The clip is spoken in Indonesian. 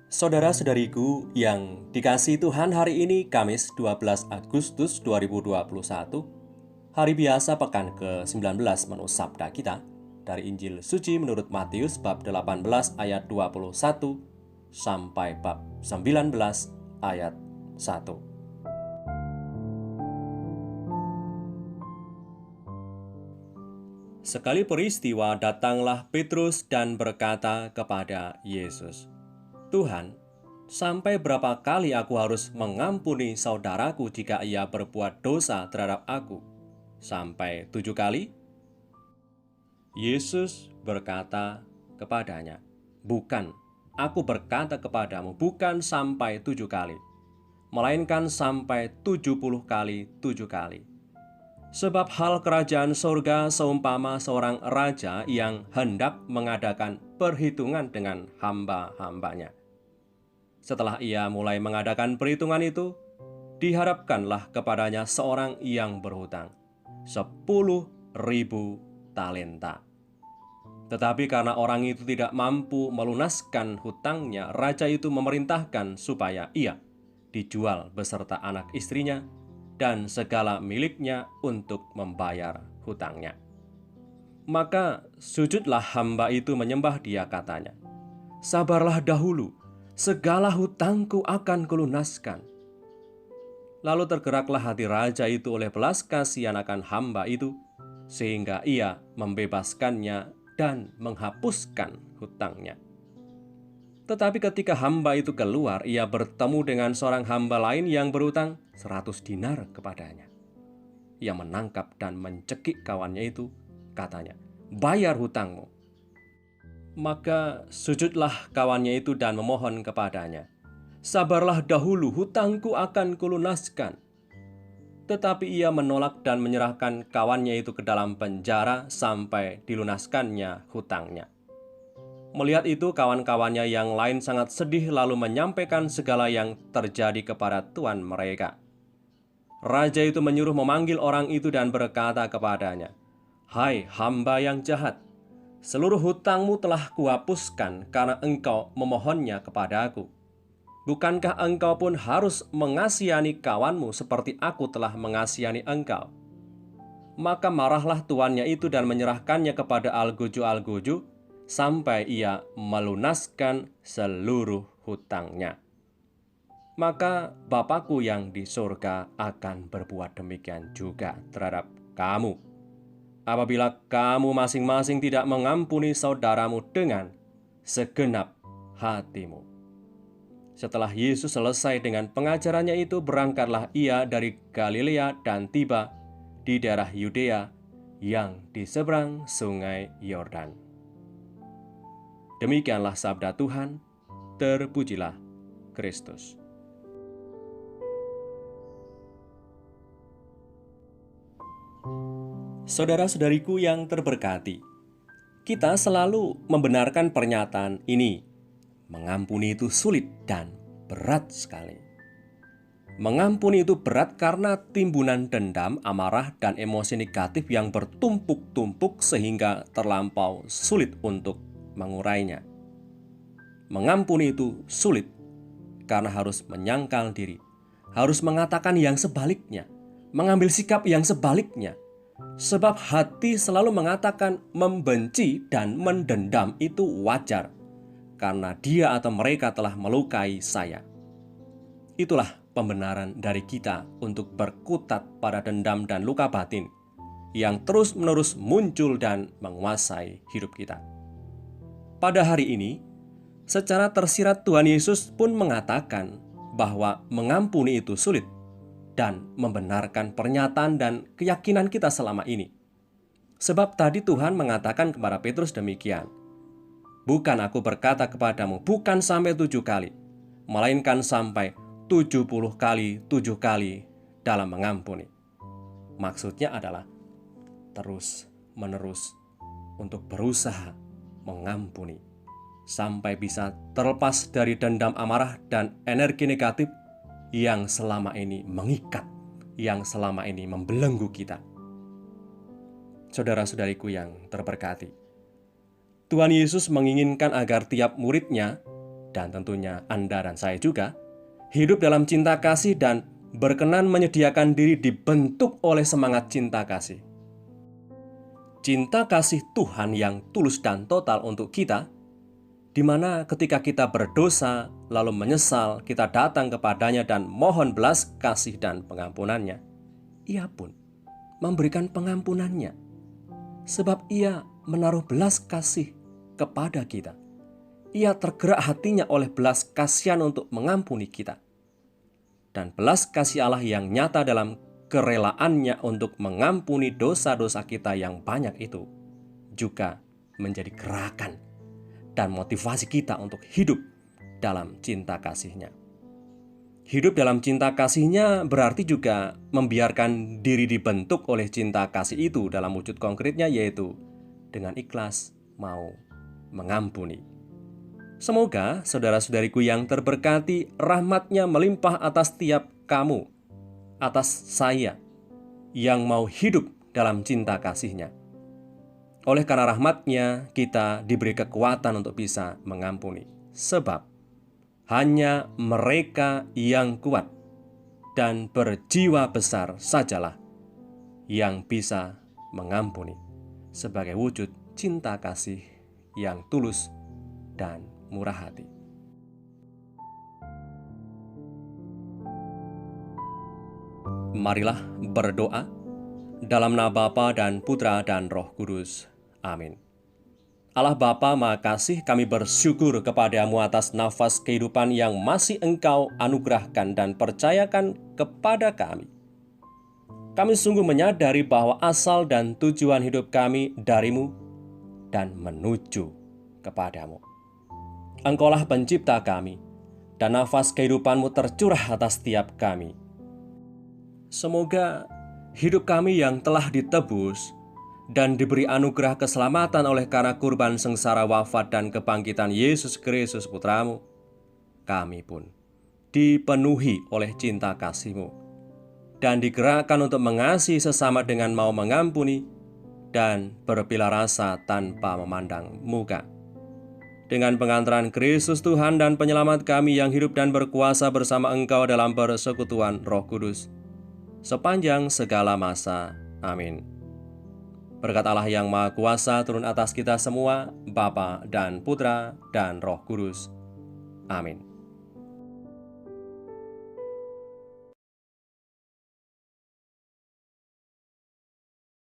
Saudara-saudariku yang dikasihi Tuhan, hari ini Kamis 12 Agustus 2021, hari biasa pekan ke-19 menurut sabda kita dari Injil Suci menurut Matius bab 18 ayat 21 sampai bab 19 ayat 1. Sekali peristiwa datanglah Petrus dan berkata kepada Yesus, "Tuhan, sampai berapa kali aku harus mengampuni saudaraku jika ia berbuat dosa terhadap aku? Sampai 7 kali?" Yesus berkata kepadanya, "Bukan, aku berkata kepadamu, bukan sampai 7 kali, melainkan sampai 70 kali 7 kali. Sebab hal kerajaan surga seumpama seorang raja yang hendak mengadakan perhitungan dengan hamba-hambanya. Setelah ia mulai mengadakan perhitungan itu, diharapkanlah kepadanya seorang yang berhutang 10.000 talenta. Tetapi karena orang itu tidak mampu melunaskan hutangnya, raja itu memerintahkan supaya ia dijual beserta anak istrinya dan segala miliknya untuk membayar hutangnya. Maka sujudlah hamba itu menyembah dia, katanya, 'Sabarlah dahulu, segala hutangku akan kulunaskan.' Lalu tergeraklah hati raja itu oleh belas kasihan akan hamba itu, sehingga ia membebaskannya dan menghapuskan hutangnya. Tetapi ketika hamba itu keluar, ia bertemu dengan seorang hamba lain yang berhutang 100 dinar kepadanya. Ia menangkap dan mencekik kawannya itu, katanya, 'Bayar hutangmu.' Maka sujudlah kawannya itu dan memohon kepadanya, 'Sabarlah dahulu, hutangku akan kulunaskan.' Tetapi ia menolak dan menyerahkan kawannya itu ke dalam penjara sampai dilunaskannya hutangnya. Melihat itu, kawan-kawannya yang lain sangat sedih lalu menyampaikan segala yang terjadi kepada tuan mereka. Raja itu menyuruh memanggil orang itu dan berkata kepadanya, 'Hai hamba yang jahat, seluruh hutangmu telah kuhapuskan karena engkau memohonnya kepadaku. Bukankah engkau pun harus mengasihani kawanmu seperti aku telah mengasihani engkau?' Maka marahlah tuannya itu dan menyerahkannya kepada algojo-algojo sampai ia melunaskan seluruh hutangnya. Maka Bapakku yang di surga akan berbuat demikian juga terhadap kamu, apabila kamu masing-masing tidak mengampuni saudaramu dengan segenap hatimu." Setelah Yesus selesai dengan pengajarannya itu, berangkatlah ia dari Galilea dan tiba di daerah Yudea yang di seberang sungai Yordan. Demikianlah sabda Tuhan, terpujilah Kristus. Saudara-saudariku yang terberkati, kita selalu membenarkan pernyataan ini, mengampuni itu sulit dan berat sekali. Mengampuni itu berat karena timbunan dendam, amarah, dan emosi negatif yang bertumpuk-tumpuk sehingga terlampau sulit untuk mengurainya. Mengampuni itu sulit karena harus menyangkal diri, harus mengatakan yang sebaliknya, mengambil sikap yang sebaliknya. Sebab hati selalu mengatakan membenci dan mendendam itu wajar, karena dia atau mereka telah melukai saya. Itulah pembenaran dari kita untuk berkutat pada dendam dan luka batin yang terus-menerus muncul dan menguasai hidup kita. Pada hari ini, secara tersirat Tuhan Yesus pun mengatakan bahwa mengampuni itu sulit dan membenarkan pernyataan dan keyakinan kita selama ini. Sebab tadi Tuhan mengatakan kepada Petrus demikian, "Bukan aku berkata kepadamu, bukan sampai 7 kali, melainkan sampai 70 kali 7 kali dalam mengampuni." Maksudnya adalah terus-menerus untuk berusaha mengampuni sampai bisa terlepas dari dendam, amarah, dan energi negatif yang selama ini mengikat, yang selama ini membelenggu kita. Saudara-saudariku yang terberkati, Tuhan Yesus menginginkan agar tiap muridnya dan tentunya Anda dan saya juga, hidup dalam cinta kasih dan berkenan menyediakan diri dibentuk oleh semangat cinta kasih. Cinta kasih Tuhan yang tulus dan total untuk kita, di mana ketika kita berdosa lalu menyesal, kita datang kepadanya dan mohon belas kasih dan pengampunannya. Ia pun memberikan pengampunannya, sebab Ia menaruh belas kasih kepada kita. Ia tergerak hatinya oleh belas kasihan untuk mengampuni kita. Dan belas kasih Allah yang nyata dalam kerelaannya untuk mengampuni dosa-dosa kita yang banyak itu juga menjadi gerakan dan motivasi kita untuk hidup dalam cinta kasih-Nya. Hidup dalam cinta kasih-Nya berarti juga membiarkan diri dibentuk oleh cinta kasih itu dalam wujud konkretnya, yaitu dengan ikhlas mau mengampuni. Semoga saudara-saudariku yang terberkati, rahmat-Nya melimpah atas tiap kamu, atas saya yang mau hidup dalam cinta kasih-Nya. Oleh karena rahmat-Nya, kita diberi kekuatan untuk bisa mengampuni. Sebab hanya mereka yang kuat dan berjiwa besar sajalah yang bisa mengampuni, sebagai wujud cinta kasih yang tulus dan murah hati. Marilah berdoa dalam nama Bapa dan Putra dan Roh Kudus. Amin. Allah Bapa Maha Kasih, kami bersyukur kepada-Mu atas nafas kehidupan yang masih Engkau anugerahkan dan percayakan kepada kami. Kami sungguh menyadari bahwa asal dan tujuan hidup kami dari-Mu dan menuju kepada-Mu. Engkaulah pencipta kami, dan nafas kehidupan-Mu tercurah atas setiap kami. Semoga hidup kami yang telah ditebus dan diberi anugerah keselamatan oleh karena kurban sengsara wafat dan kebangkitan Yesus Kristus Putra-Mu, kami pun dipenuhi oleh cinta kasih-Mu dan digerakkan untuk mengasihi sesama dengan mau mengampuni dan berbelah rasa tanpa memandang muka. Dengan pengantaran Kristus Tuhan dan Penyelamat kami yang hidup dan berkuasa bersama Engkau dalam persekutuan Roh Kudus sepanjang segala masa. Amin. Berkat Allah yang Maha Kuasa turun atas kita semua, Bapa dan Putra dan Roh Kudus. Amin.